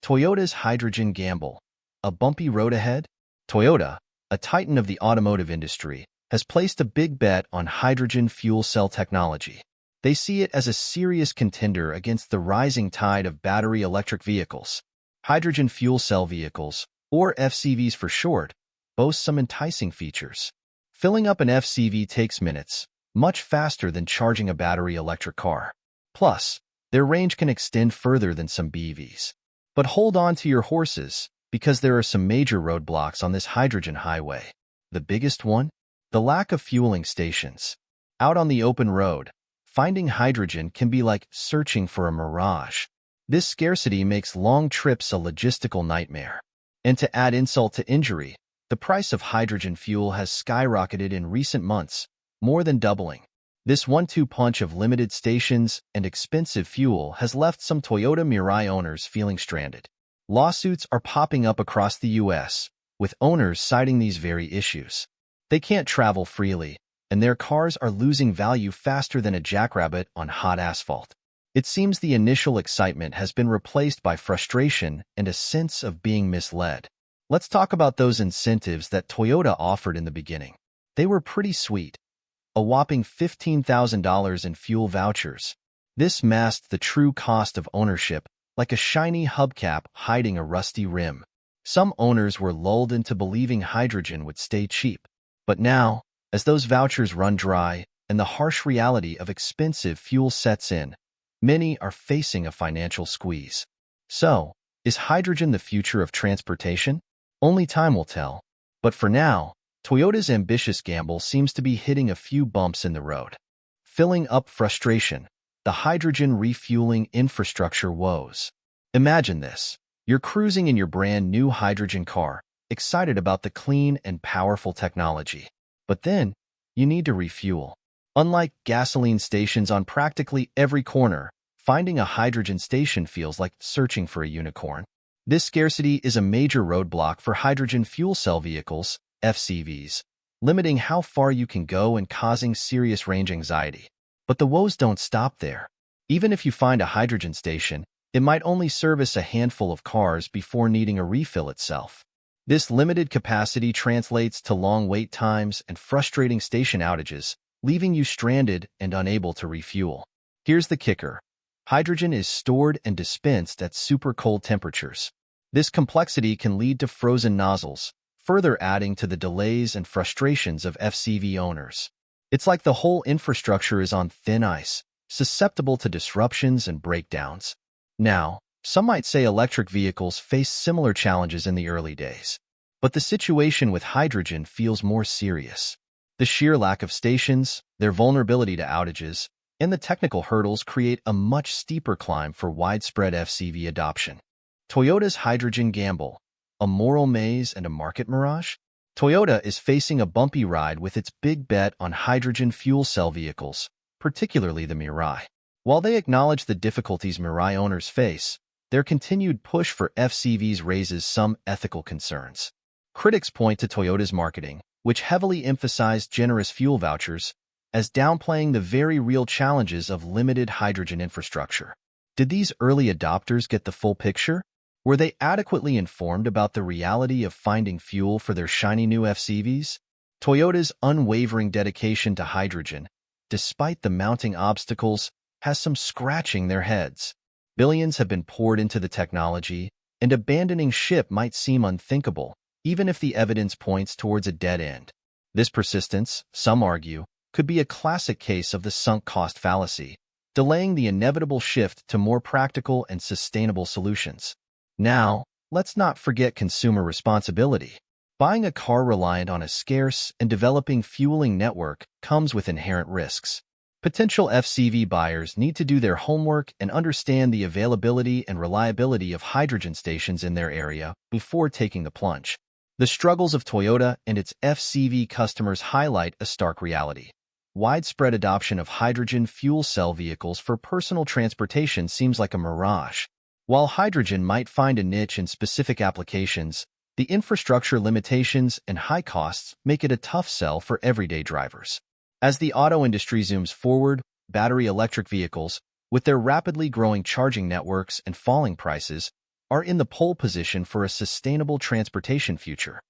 Toyota's hydrogen gamble. A bumpy road ahead? Toyota, a titan of the automotive industry, has placed a big bet on hydrogen fuel cell technology. They see it as a serious contender against the rising tide of battery electric vehicles. Hydrogen fuel cell vehicles, or FCVs for short, boast some enticing features. Filling up an FCV takes minutes, much faster than charging a battery electric car. Plus, their range can extend further than some BEVs. But hold on to your horses, because there are some major roadblocks on this hydrogen highway. The biggest one? The lack of fueling stations. Out on the open road, finding hydrogen can be like searching for a mirage. This scarcity makes long trips a logistical nightmare. And to add insult to injury, the price of hydrogen fuel has skyrocketed in recent months, more than doubling. This one-two punch of limited stations and expensive fuel has left some Toyota Mirai owners feeling stranded. Lawsuits are popping up across the U.S., with owners citing these very issues. They can't travel freely, and their cars are losing value faster than a jackrabbit on hot asphalt. It seems the initial excitement has been replaced by frustration and a sense of being misled. Let's talk about those incentives that Toyota offered in the beginning. They were pretty sweet. A whopping $15,000 in fuel vouchers. This masked the true cost of ownership, like a shiny hubcap hiding a rusty rim. Some owners were lulled into believing hydrogen would stay cheap. But now, as those vouchers run dry and the harsh reality of expensive fuel sets in, many are facing a financial squeeze. So, is hydrogen the future of transportation? Only time will tell. But for now, Toyota's ambitious gamble seems to be hitting a few bumps in the road. Filling up frustration, the hydrogen refueling infrastructure woes. Imagine this. You're cruising in your brand new hydrogen car, excited about the clean and powerful technology. But then, you need to refuel. Unlike gasoline stations on practically every corner, finding a hydrogen station feels like searching for a unicorn. This scarcity is a major roadblock for hydrogen fuel cell vehicles, FCVs, limiting how far you can go and causing serious range anxiety. But the woes don't stop there. Even if you find a hydrogen station, it might only service a handful of cars before needing a refill itself. This limited capacity translates to long wait times and frustrating station outages, leaving you stranded and unable to refuel. Here's the kicker. Hydrogen is stored and dispensed at super cold temperatures. This complexity can lead to frozen nozzles, further adding to the delays and frustrations of FCV owners. It's like the whole infrastructure is on thin ice, susceptible to disruptions and breakdowns. Now, some might say electric vehicles face similar challenges in the early days. But the situation with hydrogen feels more serious. The sheer lack of stations, their vulnerability to outages, and the technical hurdles create a much steeper climb for widespread FCV adoption. Toyota's hydrogen gamble. A moral maze and a market mirage? Toyota is facing a bumpy ride with its big bet on hydrogen fuel cell vehicles, particularly the Mirai. While they acknowledge the difficulties Mirai owners face, their continued push for FCVs raises some ethical concerns. Critics point to Toyota's marketing, which heavily emphasized generous fuel vouchers, as downplaying the very real challenges of limited hydrogen infrastructure. Did these early adopters get the full picture? Were they adequately informed about the reality of finding fuel for their shiny new FCVs? Toyota's unwavering dedication to hydrogen, despite the mounting obstacles, has some scratching their heads. Billions have been poured into the technology, and abandoning ship might seem unthinkable, even if the evidence points towards a dead end. This persistence, some argue, could be a classic case of the sunk cost fallacy, delaying the inevitable shift to more practical and sustainable solutions. Now, let's not forget consumer responsibility. Buying a car reliant on a scarce and developing fueling network comes with inherent risks. Potential FCV buyers need to do their homework and understand the availability and reliability of hydrogen stations in their area before taking the plunge. The struggles of Toyota and its FCV customers highlight a stark reality. Widespread adoption of hydrogen fuel cell vehicles for personal transportation seems like a mirage. While hydrogen might find a niche in specific applications, the infrastructure limitations and high costs make it a tough sell for everyday drivers. As the auto industry zooms forward, battery electric vehicles, with their rapidly growing charging networks and falling prices, are in the pole position for a sustainable transportation future.